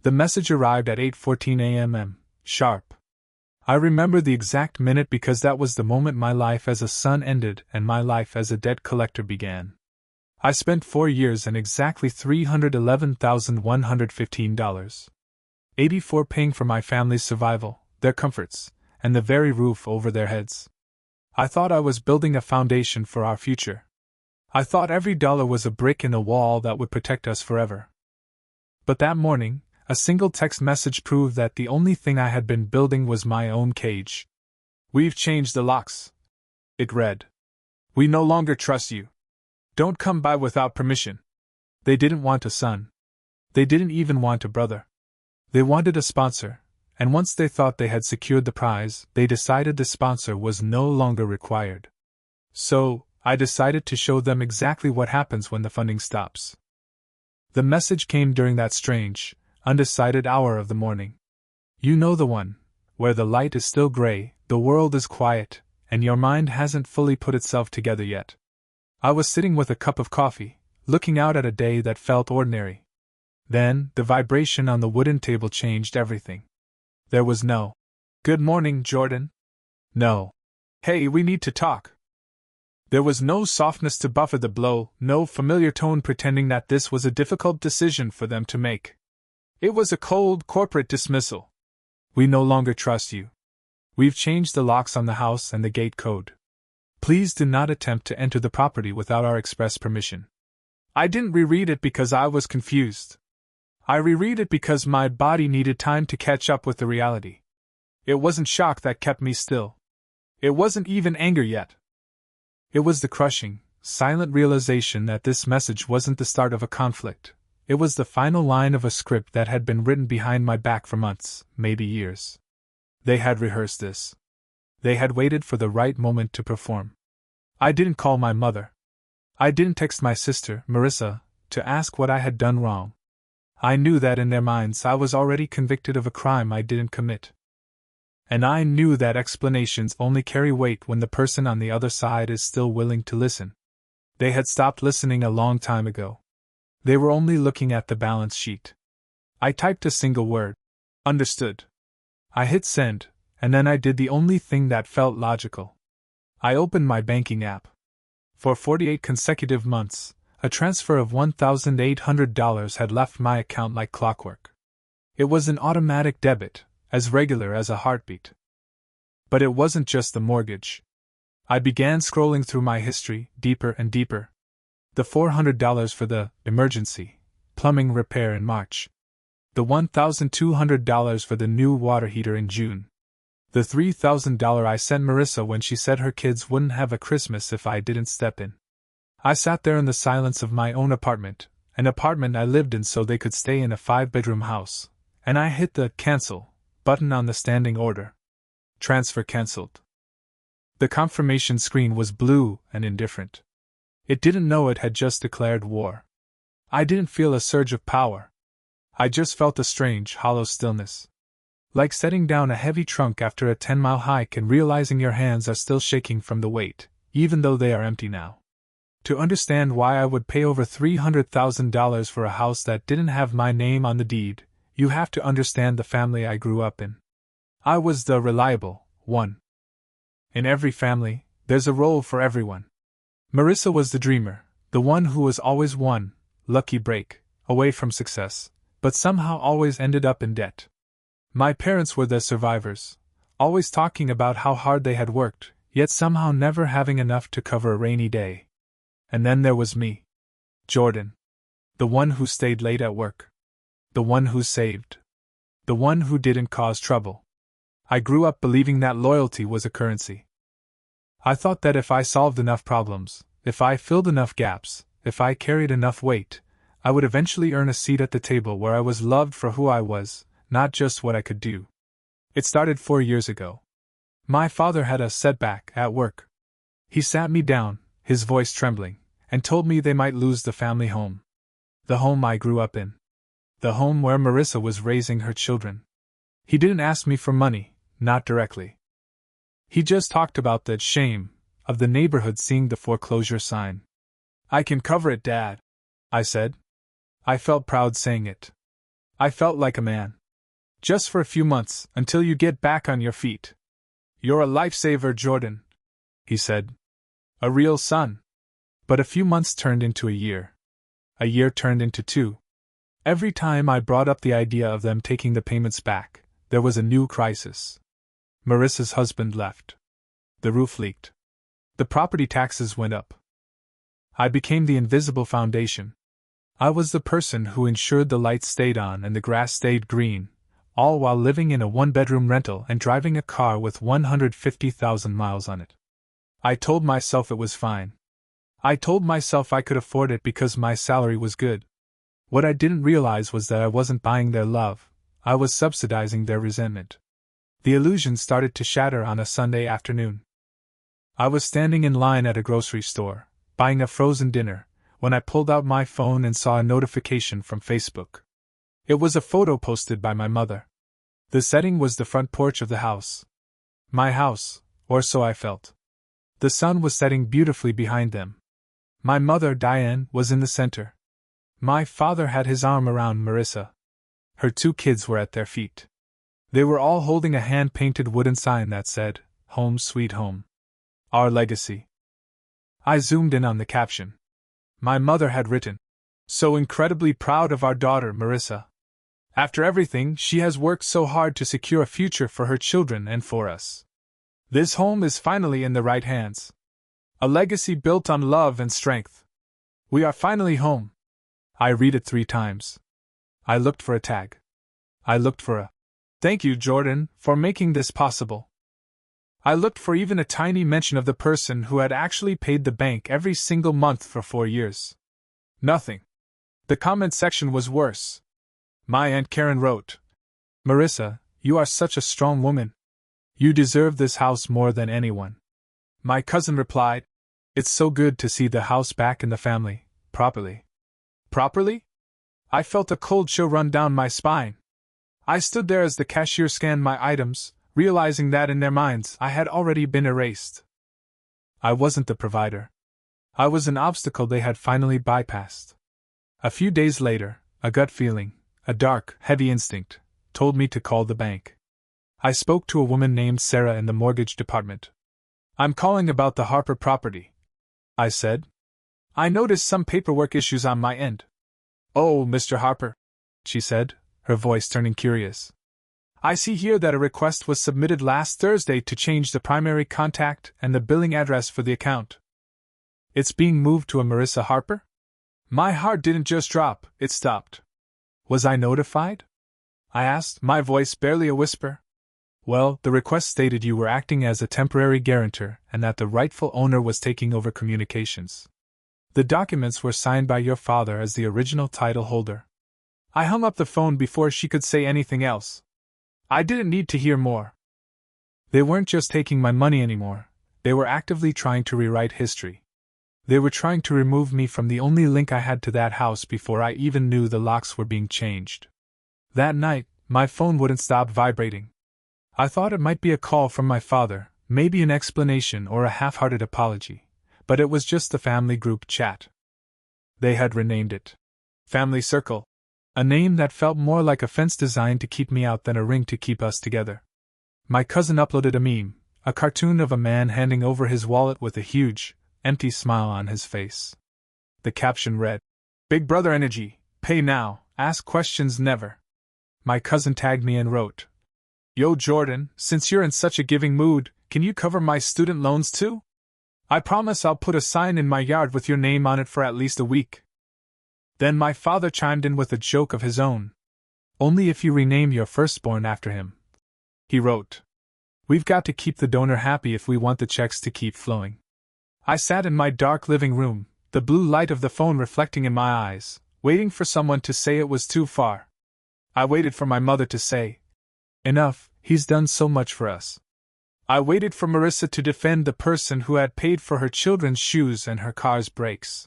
The message arrived at 8:14 a.m. sharp. I remember the exact minute because that was the moment my life as a son ended and my life as a debt collector began. I spent 4 years and exactly $311,115. 84 paying for my family's survival, their comforts, and the very roof over their heads. I thought I was building a foundation for our future. I thought every dollar was a brick in the wall that would protect us forever. But that morning, a single text message proved that the only thing I had been building was my own cage. "We've changed the locks," it read. "We no longer trust you. Don't come by without permission." They didn't want a son. They didn't even want a brother. They wanted a sponsor, and once they thought they had secured the prize, they decided the sponsor was no longer required. So, I decided to show them exactly what happens when the funding stops. The message came during that strange, undecided hour of the morning. You know the one, where the light is still gray, the world is quiet, and your mind hasn't fully put itself together yet. I was sitting with a cup of coffee, looking out at a day that felt ordinary. Then, the vibration on the wooden table changed everything. There was no, "Good morning, Jordan." No, "Hey, we need to talk." There was no softness to buffer the blow, no familiar tone pretending that this was a difficult decision for them to make. It was a cold, corporate dismissal. "We no longer trust you. We've changed the locks on the house and the gate code. Please do not attempt to enter the property without our express permission." I didn't reread it because I was confused. I reread it because my body needed time to catch up with the reality. It wasn't shock that kept me still. It wasn't even anger yet. It was the crushing, silent realization that this message wasn't the start of a conflict. It was the final line of a script that had been written behind my back for months, maybe years. They had rehearsed this. They had waited for the right moment to perform. I didn't call my mother. I didn't text my sister, Marissa, to ask what I had done wrong. I knew that in their minds I was already convicted of a crime I didn't commit. And I knew that explanations only carry weight when the person on the other side is still willing to listen. They had stopped listening a long time ago. They were only looking at the balance sheet. I typed a single word. Understood. I hit send, and then I did the only thing that felt logical. I opened my banking app. For 48 consecutive months, a transfer of $1,800 had left my account like clockwork. It was an automatic debit, as regular as a heartbeat. But it wasn't just the mortgage. I began scrolling through my history, deeper and deeper. The $400 for the emergency plumbing repair in March. The $1,200 for the new water heater in June. The $3,000 I sent Marissa when she said her kids wouldn't have a Christmas if I didn't step in. I sat there in the silence of my own apartment, an apartment I lived in so they could stay in a 5-bedroom house, and I hit the cancel button on the standing order. Transfer cancelled. The confirmation screen was blue and indifferent. It didn't know it had just declared war. I didn't feel a surge of power. I just felt a strange, hollow stillness. Like setting down a heavy trunk after a 10-mile hike and realizing your hands are still shaking from the weight, even though they are empty now. To understand why I would pay over $300,000 for a house that didn't have my name on the deed, you have to understand the family I grew up in. I was the reliable one. In every family, there's a role for everyone. Marissa was the dreamer, the one who was always one lucky break away from success, but somehow always ended up in debt. My parents were the survivors, always talking about how hard they had worked, yet somehow never having enough to cover a rainy day. And then there was me. Jordan. The one who stayed late at work. The one who saved. The one who didn't cause trouble. I grew up believing that loyalty was a currency. I thought that if I solved enough problems, if I filled enough gaps, if I carried enough weight, I would eventually earn a seat at the table where I was loved for who I was, not just what I could do. It started 4 years ago. My father had a setback at work. He sat me down, his voice trembling, and told me they might lose the family home. The home I grew up in. The home where Marissa was raising her children. He didn't ask me for money, not directly. He just talked about the shame of the neighborhood seeing the foreclosure sign. "I can cover it, Dad," I said. I felt proud saying it. I felt like a man. Just for a few months, until you get back on your feet. You're a lifesaver, Jordan, he said. A real son. But a few months turned into a year. A year turned into 2. Every time I brought up the idea of them taking the payments back, there was a new crisis. Marissa's husband left. The roof leaked. The property taxes went up. I became the invisible foundation. I was the person who ensured the lights stayed on and the grass stayed green, all while living in a one-bedroom rental and driving a car with 150,000 miles on it. I told myself it was fine. I told myself I could afford it because my salary was good. What I didn't realize was that I wasn't buying their love, I was subsidizing their resentment. The illusion started to shatter on a Sunday afternoon. I was standing in line at a grocery store, buying a frozen dinner, when I pulled out my phone and saw a notification from Facebook. It was a photo posted by my mother. The setting was the front porch of the house. My house, or so I felt. The sun was setting beautifully behind them. My mother, Diane, was in the center. My father had his arm around Marissa. Her 2 kids were at their feet. They were all holding a hand-painted wooden sign that said, "Home Sweet Home. Our Legacy." I zoomed in on the caption. My mother had written, "So incredibly proud of our daughter, Marissa. After everything, she has worked so hard to secure a future for her children and for us. This home is finally in the right hands. A legacy built on love and strength. We are finally home." I read it 3 times. I looked for a tag. I looked for a "Thank you, Jordan, for making this possible." I looked for even a tiny mention of the person who had actually paid the bank every single month for 4 years. Nothing. The comment section was worse. My Aunt Karen wrote, "Marissa, you are such a strong woman. You deserve this house more than anyone." My cousin replied, "It's so good to see the house back in the family, properly." Properly? I felt a cold chill run down my spine. I stood there as the cashier scanned my items, realizing that in their minds I had already been erased. I wasn't the provider. I was an obstacle they had finally bypassed. A few days later, a gut feeling, a dark, heavy instinct, told me to call the bank. I spoke to a woman named Sarah in the mortgage department. "I'm calling about the Harper property," I said. "I noticed some paperwork issues on my end." "Oh, Mr. Harper," she said, her voice turning curious. "I see here that a request was submitted last Thursday to change the primary contact and the billing address for the account. It's being moved to a Marissa Harper?" My heart didn't just drop, it stopped. Was I notified? I asked, my voice barely a whisper. "Well, the request stated you were acting as a temporary guarantor and that the rightful owner was taking over communications. The documents were signed by your father as the original title holder." I hung up the phone before she could say anything else. I didn't need to hear more. They weren't just taking my money anymore, they were actively trying to rewrite history. They were trying to remove me from the only link I had to that house before I even knew the locks were being changed. That night, my phone wouldn't stop vibrating. I thought it might be a call from my father, maybe an explanation or a half-hearted apology, but it was just the family group chat. They had renamed it Family Circle, a name that felt more like a fence designed to keep me out than a ring to keep us together. My cousin uploaded a meme, a cartoon of a man handing over his wallet with a huge, empty smile on his face. The caption read, "Big Brother Energy, pay now, ask questions never." My cousin tagged me and wrote, "Yo Jordan, since you're in such a giving mood, can you cover my student loans too? I promise I'll put a sign in my yard with your name on it for at least a week." Then my father chimed in with a joke of his own. "Only if you rename your firstborn after him." He wrote, "We've got to keep the donor happy if we want the checks to keep flowing." I sat in my dark living room, the blue light of the phone reflecting in my eyes, waiting for someone to say it was too far. I waited for my mother to say, "Enough, he's done so much for us." I waited for Marissa to defend the person who had paid for her children's shoes and her car's brakes.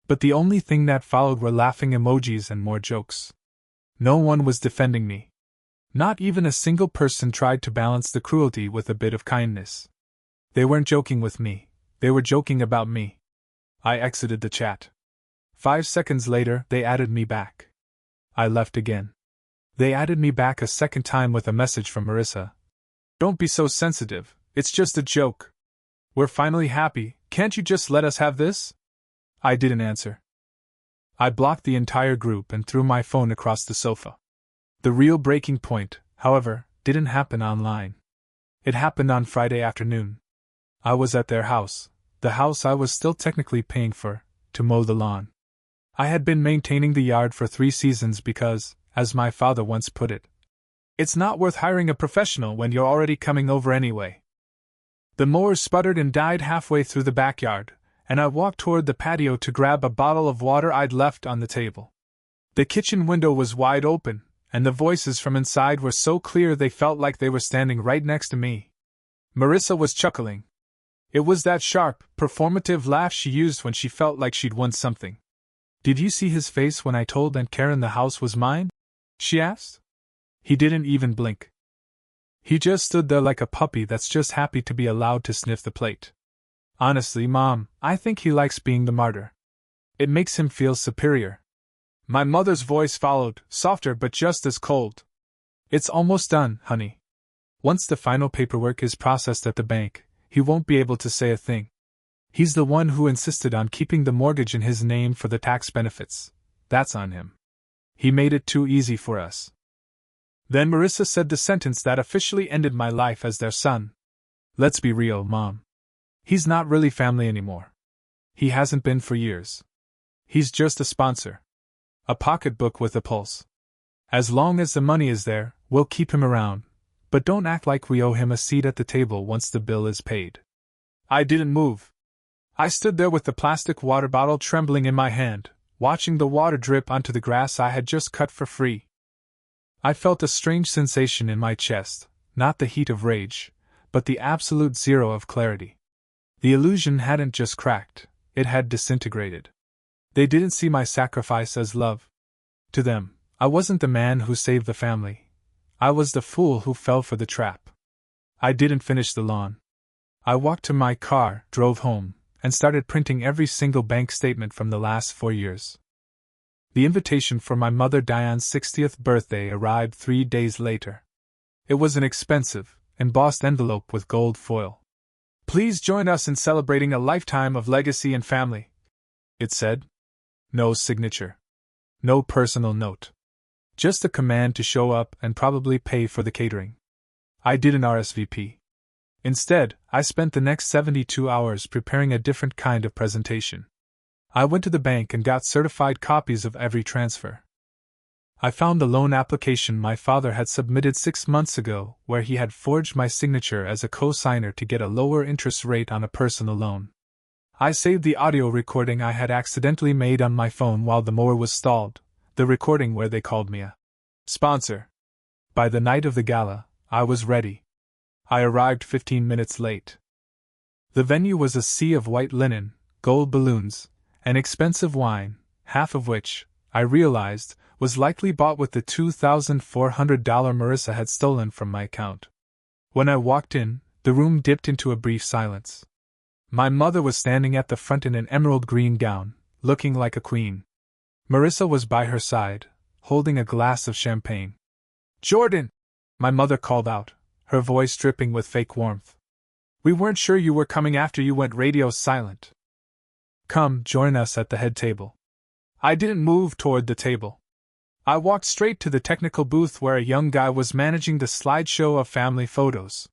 But the only thing that followed were laughing emojis and more jokes. No one was defending me. Not even a single person tried to balance the cruelty with a bit of kindness. They weren't joking with me, they were joking about me. I exited the chat. 5 seconds later, they added me back. I left again. They added me back a second time with a message from Marissa. Don't be so sensitive, it's just a joke. We're finally happy, can't you just let us have this? I didn't answer. I blocked the entire group and threw my phone across the sofa. The real breaking point, however, didn't happen online. It happened on Friday afternoon. I was at their house, the house I was still technically paying for, to mow the lawn. I had been maintaining the yard for 3 seasons because, as my father once put it, it's not worth hiring a professional when you're already coming over anyway. The mower sputtered and died halfway through the backyard, and I walked toward the patio to grab a bottle of water I'd left on the table. The kitchen window was wide open, and the voices from inside were so clear they felt like they were standing right next to me. Marissa was chuckling. It was that sharp, performative laugh she used when she felt like she'd won something. Did you see his face when I told Aunt Karen the house was mine? She asked. He didn't even blink. He just stood there like a puppy that's just happy to be allowed to sniff the plate. Honestly, Mom, I think he likes being the martyr. It makes him feel superior. My mother's voice followed, softer but just as cold. It's almost done, honey. Once the final paperwork is processed at the bank, he won't be able to say a thing. He's the one who insisted on keeping the mortgage in his name for the tax benefits. That's on him. He made it too easy for us. Then Marissa said the sentence that officially ended my life as their son. Let's be real, Mom. He's not really family anymore. He hasn't been for years. He's just a sponsor. A pocketbook with a pulse. As long as the money is there, we'll keep him around, but don't act like we owe him a seat at the table once the bill is paid. I didn't move. I stood there with the plastic water bottle trembling in my hand, watching the water drip onto the grass I had just cut for free. I felt a strange sensation in my chest, not the heat of rage, but the absolute zero of clarity. The illusion hadn't just cracked, it had disintegrated. They didn't see my sacrifice as love. To them, I wasn't the man who saved the family. I was the fool who fell for the trap. I didn't finish the lawn. I walked to my car, drove home, and started printing every single bank statement from the last 4 years. The invitation for my mother Diane's 60th birthday arrived 3 days later. It was an expensive, embossed envelope with gold foil. Please join us in celebrating a lifetime of legacy and family, it said. No signature. No personal note. Just a command to show up and probably pay for the catering. I didn't RSVP. Instead, I spent the next 72 hours preparing a different kind of presentation. I went to the bank and got certified copies of every transfer. I found the loan application my father had submitted 6 months ago, where he had forged my signature as a co-signer to get a lower interest rate on a personal loan. I saved the audio recording I had accidentally made on my phone while the mower was stalled, the recording where they called me a sponsor. By the night of the gala, I was ready. I arrived 15 minutes late. The venue was a sea of white linen, gold balloons, and expensive wine, half of which, I realized, was likely bought with the $2,400 Marissa had stolen from my account. When I walked in, the room dipped into a brief silence. My mother was standing at the front in an emerald green gown, looking like a queen. Marissa was by her side, holding a glass of champagne. "Jordan!" my mother called out, her voice dripping with fake warmth. "We weren't sure you were coming after you went radio silent. Come, join us at the head table." I didn't move toward the table. I walked straight to the technical booth where a young guy was managing the slideshow of family photos.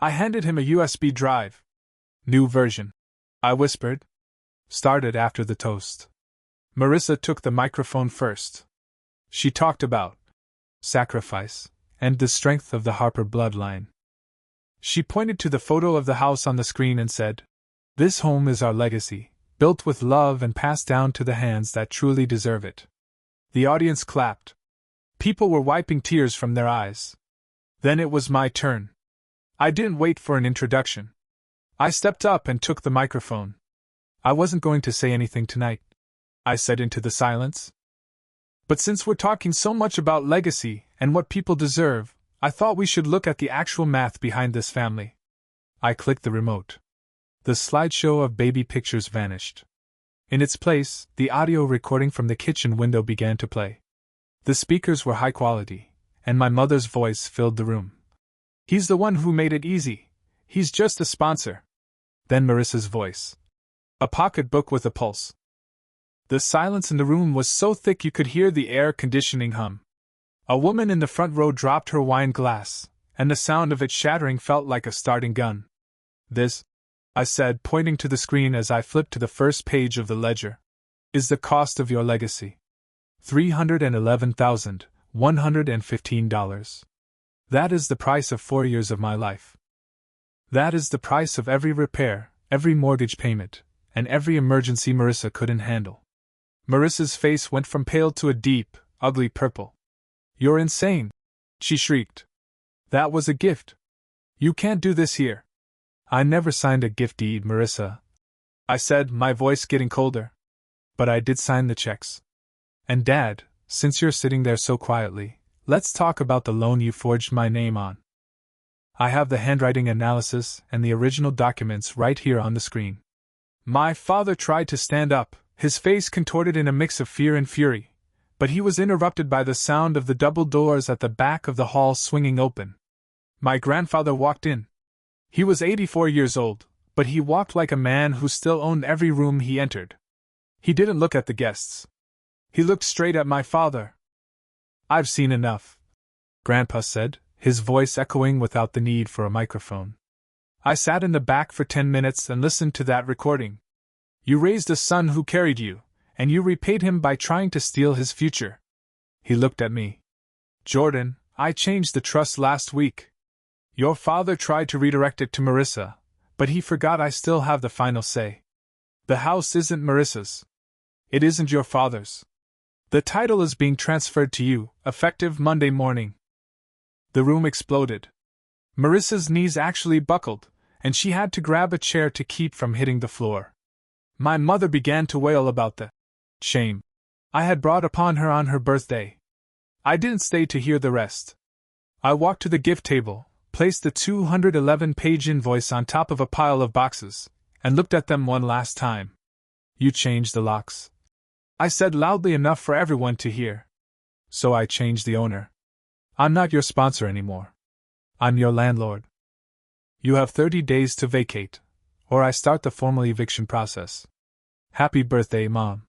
I handed him a USB drive. "New version," I whispered. Started after the toast. Marissa took the microphone first. She talked about sacrifice and the strength of the Harper bloodline. She pointed to the photo of the house on the screen and said, "This home is our legacy, built with love and passed down to the hands that truly deserve it." The audience clapped. People were wiping tears from their eyes. Then it was my turn. I didn't wait for an introduction. I stepped up and took the microphone. "I wasn't going to say anything tonight," I said into the silence. "But since we're talking so much about legacy and what people deserve, I thought we should look at the actual math behind this family." I clicked the remote. The slideshow of baby pictures vanished. In its place, the audio recording from the kitchen window began to play. The speakers were high quality, and my mother's voice filled the room. He's the one who made it easy. He's just a sponsor. Then Marissa's voice. A pocketbook with a pulse. The silence in the room was so thick you could hear the air conditioning hum. A woman in the front row dropped her wine glass, and the sound of it shattering felt like a starting gun. This, I said, pointing to the screen as I flipped to the first page of the ledger, is the cost of your legacy. $311,115. That is the price of 4 years of my life. That is the price of every repair, every mortgage payment, and every emergency Marissa couldn't handle. Marissa's face went from pale to a deep, ugly purple. You're insane, she shrieked. That was a gift. You can't do this here. I never signed a gift deed, Marissa, I said, my voice getting colder. But I did sign the checks. And Dad, since you're sitting there so quietly, let's talk about the loan you forged my name on. I have the handwriting analysis and the original documents right here on the screen. My father tried to stand up, his face contorted in a mix of fear and fury, but he was interrupted by the sound of the double doors at the back of the hall swinging open. My grandfather walked in. He was 84 years old, but he walked like a man who still owned every room he entered. He didn't look at the guests. He looked straight at my father. I've seen enough, Grandpa said, his voice echoing without the need for a microphone. I sat in the back for 10 minutes and listened to that recording. You raised a son who carried you, and you repaid him by trying to steal his future. He looked at me. Jordan, I changed the trust last week. Your father tried to redirect it to Marissa, but he forgot I still have the final say. The house isn't Marissa's. It isn't your father's. The title is being transferred to you, effective Monday morning. The room exploded. Marissa's knees actually buckled, and she had to grab a chair to keep from hitting the floor. My mother began to wail about the shame I had brought upon her on her birthday. I didn't stay to hear the rest. I walked to the gift table, placed the 211-page invoice on top of a pile of boxes, and looked at them one last time. You changed the locks, I said loudly enough for everyone to hear. So I changed the owner. I'm not your sponsor anymore. I'm your landlord. You have 30 days to vacate, or I start the formal eviction process. Happy birthday, Mom.